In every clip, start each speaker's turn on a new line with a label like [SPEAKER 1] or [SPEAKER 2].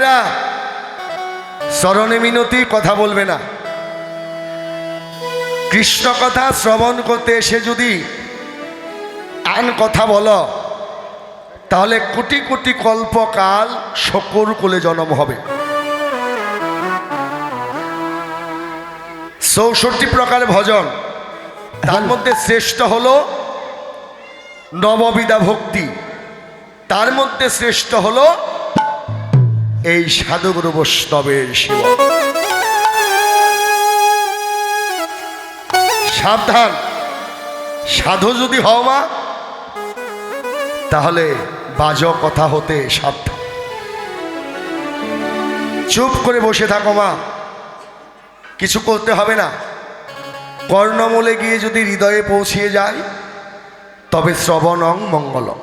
[SPEAKER 1] মায়েরা, চরণে মিনতি, কথা বলবে না। কৃষ্ণ কথা শ্রবণ করতে এসে যদি আন কথা বলো, তাহলে কোটি কোটি কল্পকাল শকুর কুলে জন্ম হবে। 64 প্রকার ভজন, তার মধ্যে শ্রেষ্ঠ হলো নববিধা ভক্তি, তার মধ্যে শ্রেষ্ঠ হলো এই সাধুগুরু বৈষ্ণবের সেবা। সাবধান, সাধু যদি হও মা, তাহলে বাজে কথা হতে সাবধান। চুপ করে বসে থাকো মা, কিছু করতে হবে না। কর্ণমূলে গিয়ে যদি হৃদয়ে পৌঁছিয়ে যায়, তবে শ্রবণং মঙ্গলম।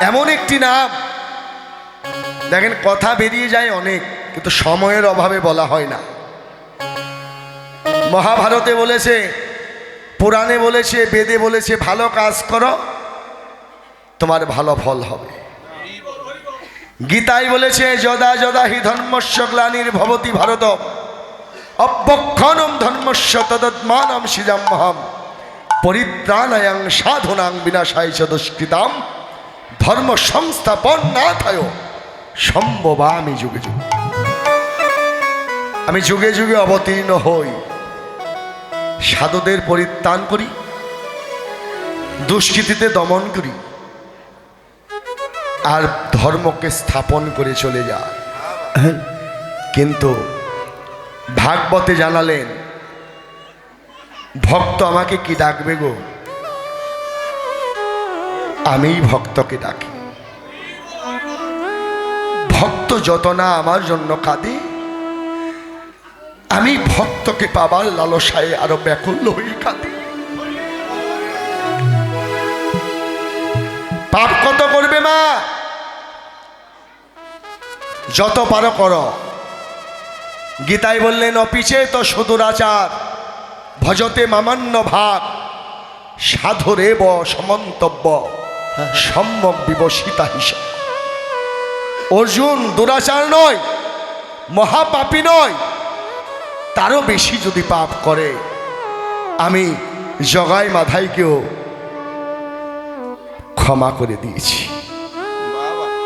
[SPEAKER 1] এমন একটি নাম, দেখেন কথা বেরিয়ে যায় অনেক, কিন্তু সময়ের অভাবে বলা হয় না। মহাভারতে বলেছে, পুরাণে বলেছে, বেদে বলেছে, ভালো কাজ করো তোমার ভালো ফল হবে। গীতায় বলেছে, যদা যদা হি ধর্মস্য গ্লানির্ভবতি ভারত অভ্যক্ষণম ধর্মস্য তদত্মানম সৃজাম্যহম পরিত্রাণায়াং সাধুনাং বিনাশায় চ দুষ্কৃতাম ধর্ম সংস্থাপনাথায় সম্ভবামি যুগে যুগে। আমি যুগে যুগে অবতীর্ণ হই, সাধুদের পরিত্রাণ করি, দুষ্কৃতিতে দমন করি, আর ধর্মকে স্থাপন করে চলে যায়। কিন্তু ভাগবতে জানালেন, ভক্ত আমাকে কি ডাকবে গো? আমিই ভক্তকে ডাকি। ভক্ত যত না আমার জন্য কাঁদে, আমি ভক্তকে পাবার লালসায় আরো ব্যাকুল হয়ে কাঁদি। পাপ কত করবে মা? যত পারো করো। গীতায় বললেন, অপিচে তো সুদুরাচার ভজতে মামান্য ভাগ সাধুরেব সমন্তব্য সম্যক বিবসিতা হিসাব। অর্জুন দুরাচার নয়, মহাপাপী নয়, তারও বেশি যদি পাপ করে, আমি জগাই মাধাইকেও ক্ষমা করে দিয়েছি।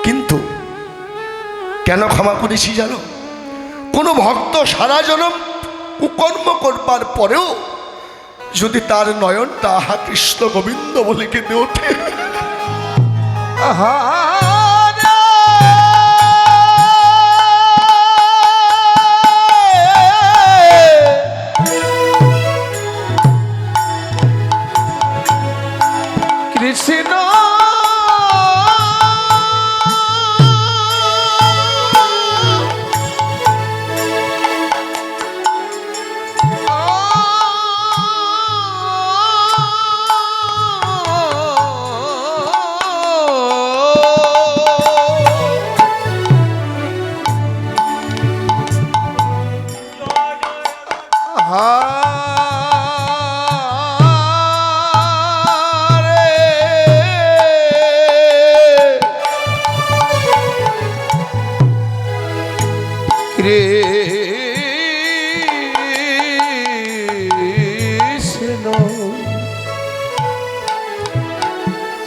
[SPEAKER 1] কিন্তু কেন ক্ষমা করেছি জানো? কোনো ভক্ত সারা জনম কুকর্ম করবার পরেও যদি তার নয়নটা আহা কৃষ্ণ গোবিন্দ বলে কেঁদে ওঠে,
[SPEAKER 2] কৃষ্ণ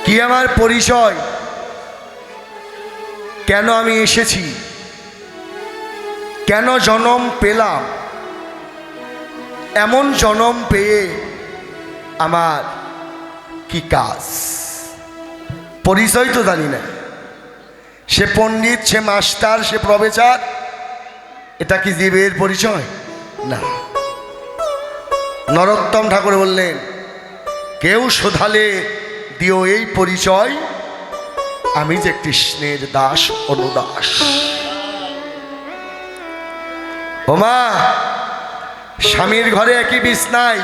[SPEAKER 1] কি আমার পরিচয়, কেন আমি এসেছি, কেন জন্ম পেলাম, এমন জন্ম পেয়ে আমার কি কাজ? পরিচয় তো জানি না। সে পণ্ডিত, সে মাস্টার, সে প্রফেসর, এটা কি জীবের পরিচয়? না। নরোত্তম ঠাকুর বললেন, কেউ শোধালে দিও এই পরিচয়, আমি যে কৃষ্ণের দাস অনুদাস। ওমা, স্বামীর ঘরে একই বিছনায়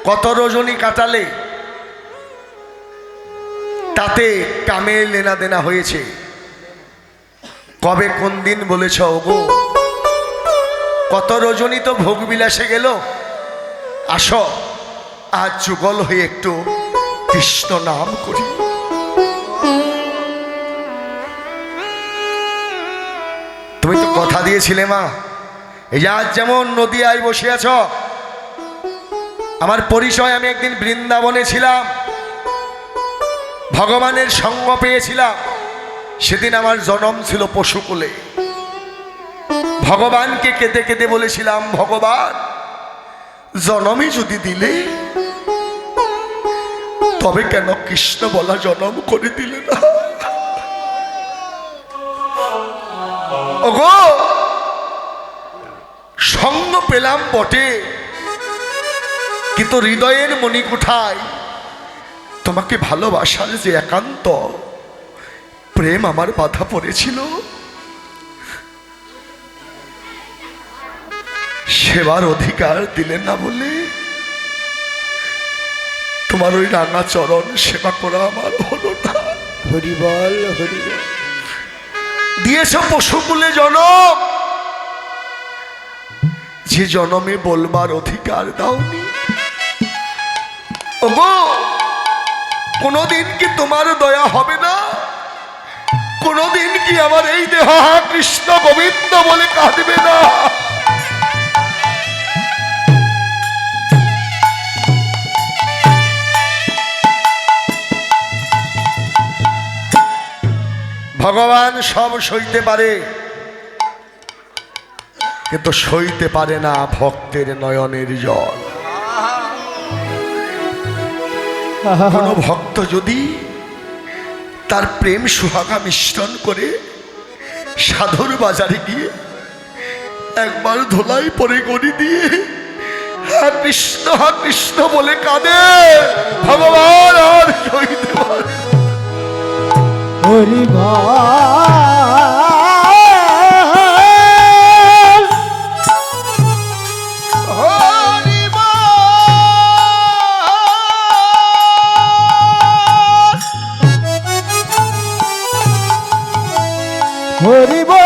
[SPEAKER 1] কত রজনী কাটালে, তাতে কামের লেনা দেনা হয়েছে। কবে কোন দিন বলেছ ওগো, কত রজনী তো ভোগ বিলাসে গেল, আসো আজ যুগল হয়ে একটু কৃষ্ণ নাম করি। তুমি তো কথা দিয়েছিলে মা, এই যে আজ যেমন নদিয়ায় বসে আছো, আমার পরিচয় আমি একদিন বৃন্দাবনে ছিলাম, ভগবানের সঙ্গ পেয়েছিলাম। সেদিন আমার জন্ম ছিল পশুকুলে। ভগবানকে কেঁদে কেঁদে বলেছিলাম, ভগবান জন্মই যদি দিলে তবে কেন কৃষ্ণ বলা জন্ম করে দিলে না? ওগো, সঙ্গ পেলাম বটে, কিন্তু হৃদয়ের মণিকুঠায় তোমাকে ভালোবাসার যে একান্ত প্রেম আমার বাধা পড়েছিল, সেবার অধিকার দিলে না বলে তোমার ওই রাঙা চরণ সেবা করা আমার হলো না।
[SPEAKER 2] হরি বল, হরি বল।
[SPEAKER 1] দিয়েছ পশুকুলে জনম, যে জনমে বলবার অধিকার দাওনি। ওগো, কোনদিন কি তোমার দয়া হবে না? কোনদিন কি আমার এই দেহ কৃষ্ণ গোবিন্দ বলে কাঁদবে না? ভগবান সব সইতে পারে, কিন্তু সইতে পারে না ভক্তের নয়নের জল। কোন ভক্ত যদি তার প্রেম সুহাগা মিশ্রণ করে সাধুর বাজারে গিয়ে একবার ধোলাই পরে গড়ি দিয়ে হ্যাঁ কৃষ্ণ বলে কাঁদে, ভগবান আর সইতে পারে।
[SPEAKER 2] হরি বল,
[SPEAKER 1] হরি বল,
[SPEAKER 2] হরি বল,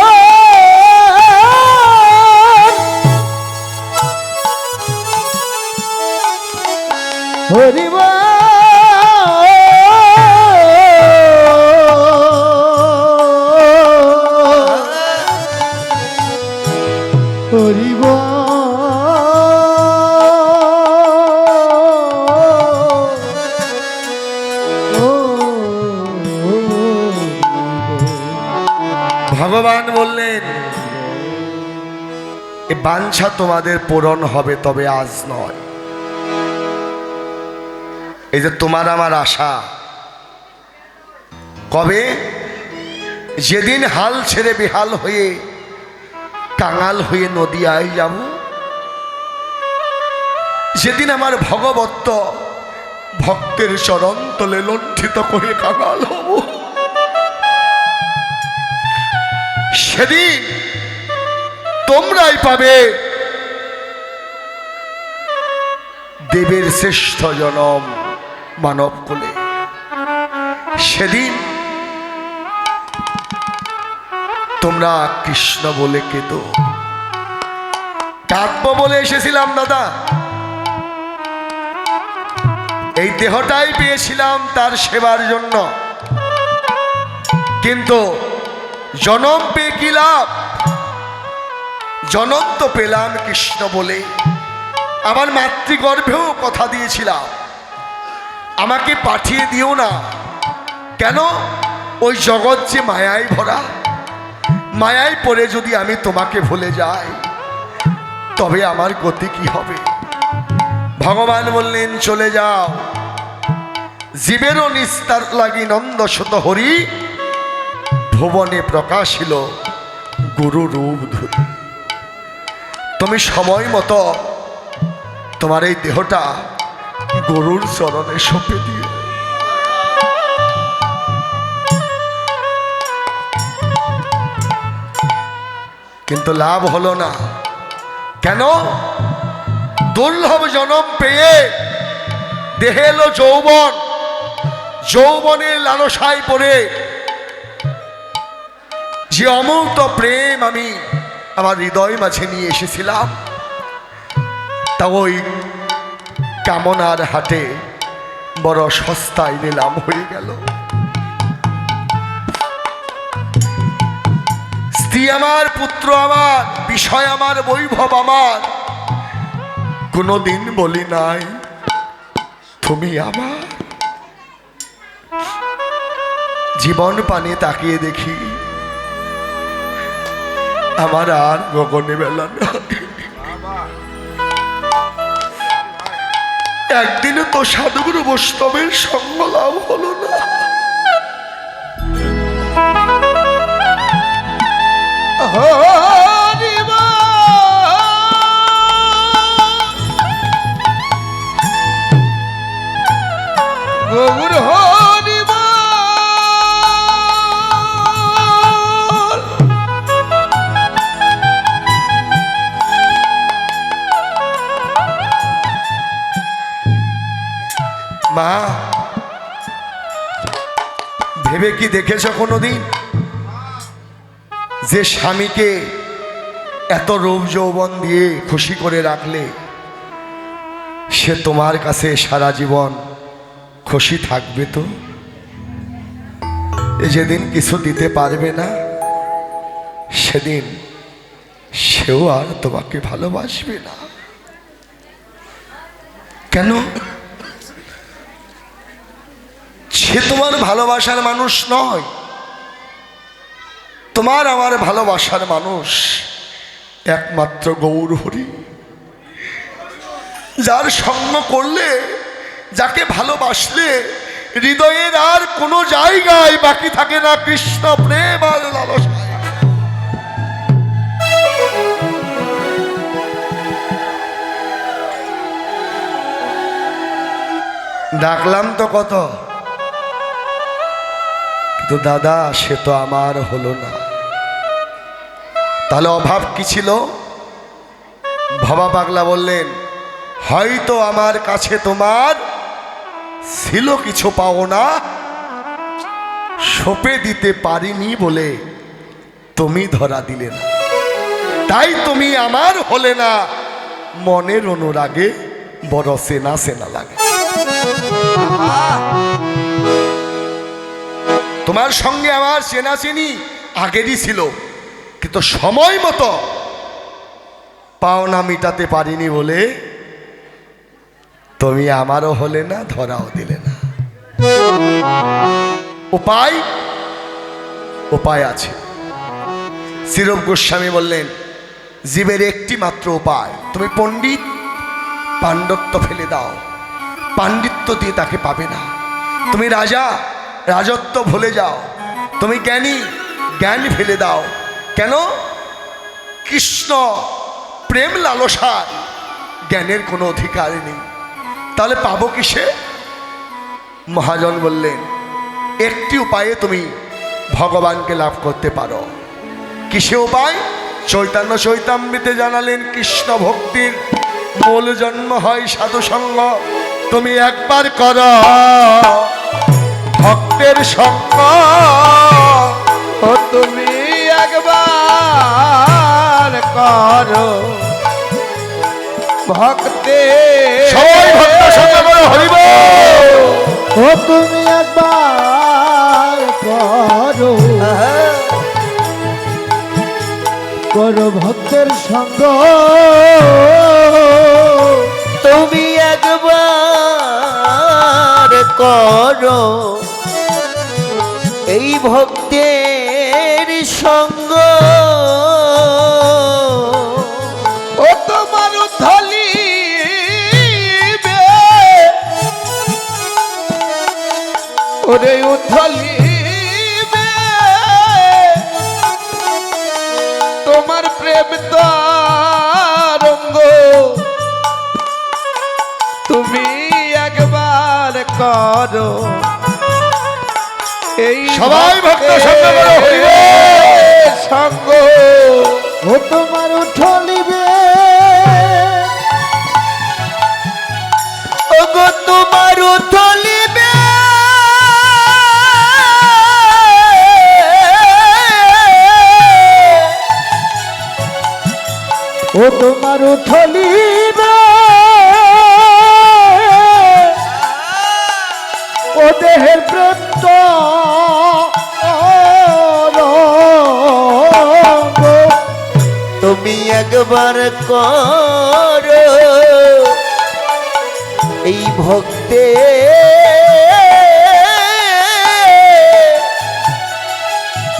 [SPEAKER 2] হরি বল, হরি বল।
[SPEAKER 1] ভগবান বললেন, এ বাঞ্ছা তোমাদের পূরণ হবে, তবে আজ নয়। এই যে তোমার আমার আশা, কবে? যেদিন হাল ছেড়ে বেহাল হয়ে কাঙাল হয়ে নদিয়ায় যাব, যেদিন আমার ভগবত্ত ভক্তের চরণ তলে লণ্ঠিত করে কাঙাল হব, সেদিন তোমরাই পাবে দেবের শ্রেষ্ঠ জনম মানব কুলে। সেদিন তোমরা কৃষ্ণ বলে কেঁদো। কাঁদব বলে এসেছিলাম দাদা, এই দেহটাই পেয়েছিলাম তার সেবার জন্য, কিন্তু জনম পেয়ে কি লাভ? জনম তো পেলাম কৃষ্ণ বলে। আমার মাতৃগর্ভেও কথা দিয়েছিলাম, আমাকে পাঠিয়ে দিও না। কেন? ওই জগৎ যে মায়ায় ভরা, মায়ায় পড়ে যদি আমি তোমাকে ভুলে যাই, তবে আমার গতি কি হবে? ভগবান বললেন, চলে যাও। জীবেরও নিস্তার লাগি নন্দশত হরি, ভুবনে প্রকাশিল গুরু রূপ ধরি। তুমি সময় মতো তোমার এই দেহটা গরুর চরণে সঁপে দিও। কিন্তু লাভ হলো না। কেন? দুর্লভ জনম পেয়ে দেহে এলো যৌবন, যৌবনের লালসায় পড়ে যে অমূর্ত প্রেম আমি আমার হৃদয় মাঝে নিয়ে এসেছিলাম, তা ওই কামনার হাটে বড় সস্তায় নিলাম হয়ে গেল। স্ত্রী স্ত্রী আমার, পুত্র আমার, বিষয় আমার, বৈভব আমার, কোনোদিন বলি নাই তুমি আমার। জীবন পানে তাকিয়ে দেখি আমার আর গগনে বেলা নয়। একদিনও তো সাধুগুরু বৈষ্ণবের সঙ্গ লাভ হলো না।
[SPEAKER 2] গৌর হরি
[SPEAKER 1] মা, ভেবে কি দেখেছ কোনোদিন যে স্বামীকে এত রূপ যৌবন দিয়ে খুশি করে রাখলে সে তোমার কাছে সারা জীবন খুশি থাকবে? তো যেদিন কিছু দিতে পারবে না সেদিন সেও আর তোমাকে ভালোবাসবে না। কেন? সে তোমার ভালোবাসার মানুষ নয়। তোমার আমার ভালোবাসার মানুষ একমাত্র গৌর হরি, যার সঙ্গ করলে, যাকে ভালোবাসলে হৃদয়ের আর কোনো জায়গায় বাকি থাকে না কৃষ্ণ প্রেম আর লালসা। ডাকলাম তো কত, কিন্তু দাদা সে তো আমার হলো না। তাহলে অভাব কি ছিল? ভবা পাগলা বললেন, হয়তো আমার কাছে তোমার ছিল কিছু পাওনা, সঁপে দিতে পারিনি বলে তুমি ধরা দিলে না, তাই তুমি আমার হলে না। মনের অনুরাগে বড় সেনা সেনা লাগে। তোমার সঙ্গে আমার চেনাচেনি আগেরই ছিল, কিন্তু সময় মতো পাওনা মিটাতে পারিনি বলে তুমি আমারও হলে না, ধরাও দিলে না। উপায়? উপায় আছে। শ্রীরূপ গোস্বামী বললেন, জীবের একটি মাত্র উপায়। তুমি পণ্ডিত, পাণ্ডিত্য ফেলে দাও, পাণ্ডিত্য দিয়ে তাকে পাবে না। তুমি রাজা, রাজত্ব ভুলে যাও। তুমি জ্ঞানী, জ্ঞান ফেলে দাও। কেন? কৃষ্ণ প্রেম লালসা জ্ঞানের কোনো অধিকার নেই। তাহলে পাবো কিসে? মহাজন বললেন, একটি উপায়ে তুমি ভগবানকে লাভ করতে পারো। কিসে উপায়? চৈতন্য চৈতামৃতে জানালেন, কৃষ্ণ ভক্তির মূল জন্ম হয় সাধুসঙ্গ। তুমি একবার করো ভক্তের সঙ্গ,
[SPEAKER 2] ও তুমি একবার করো ভক্তে।
[SPEAKER 1] সবাই ভক্ত সঙ্গ করো, হরি বল।
[SPEAKER 2] ও তুমি একবার করো, করো ভক্তের সঙ্গ। তুমি একবার করো এই ভক্তের সঙ্গ। ও তোমার উথলিবে, ওরে উথলিবে তোমার প্রেম তরঙ্গ। তুমি একবার করো এই
[SPEAKER 1] সবাই ভক্ত সঙ্গ করো, হরি বল।
[SPEAKER 2] সঙ্গ। ও তোমার উঠলিবে, ও গো তোমার উঠলিবে, ও তোমার উঠলিবে, ও দেহের প্রেম তুমি একবার করো এই ভক্তে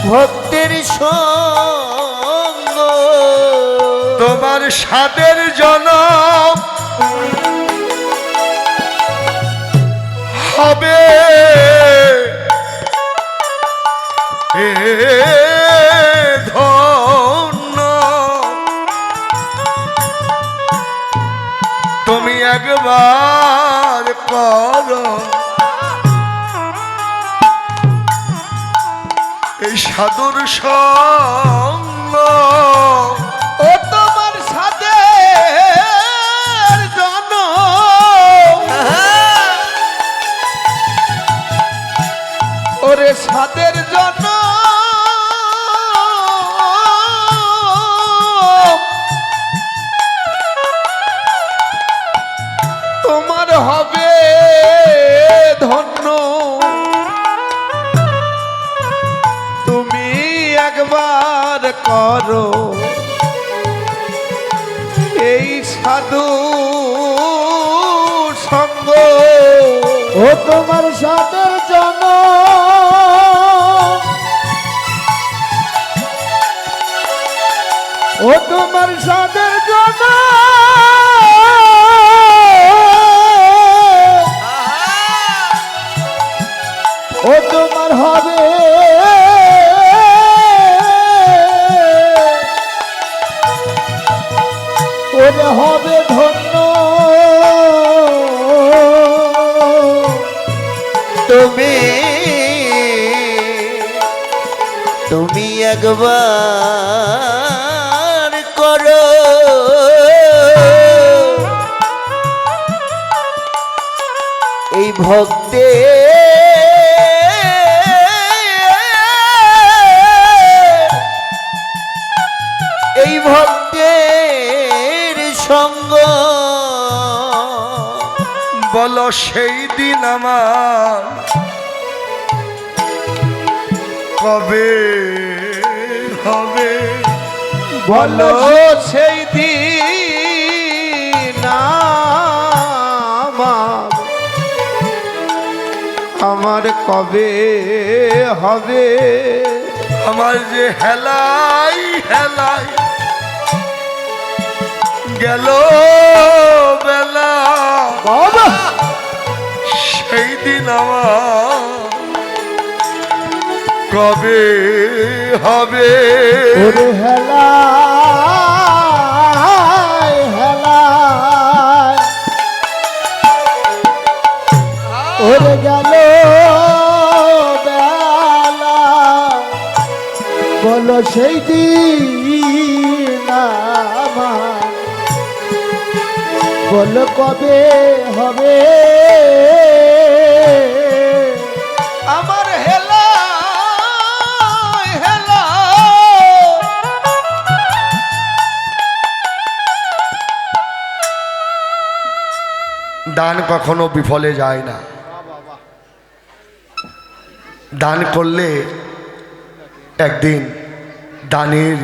[SPEAKER 2] ভক্তের সঙ্গ
[SPEAKER 1] তোমার সাদের জনম হবে এ ধন্য তুমি একবার করো এই সাধুর সঙ্গ
[SPEAKER 2] ও তোমার সাথে জন ওরে সাদের জন তোমার হবে ধন্য তুমি একবার করো এই সাধু সঙ্গ ও তোমার সাদের জন ও তোমার সাদের জন ও তোমার হবে ওরে হবে ধন্য তুমি তুমি একবার করো এই ভক্তে এই ভক্তের সঙ্গ
[SPEAKER 1] বলো সেই দিন আমার কবে হবে
[SPEAKER 2] বলো সেই দিন আমার কবে হবে
[SPEAKER 1] আমার যে হেলাই হেলাই গেল বেলা
[SPEAKER 2] বাবা
[SPEAKER 1] সেই দিন আমার কবে হবে
[SPEAKER 2] ওরে হেলায় হেলায় ওরে গেল বেলা বলো সেই দিন আমার বলো কবে হবে আমার হেলা হেলা
[SPEAKER 1] দান কখনো বিফলে যায় না। দান করলে একদিন দানের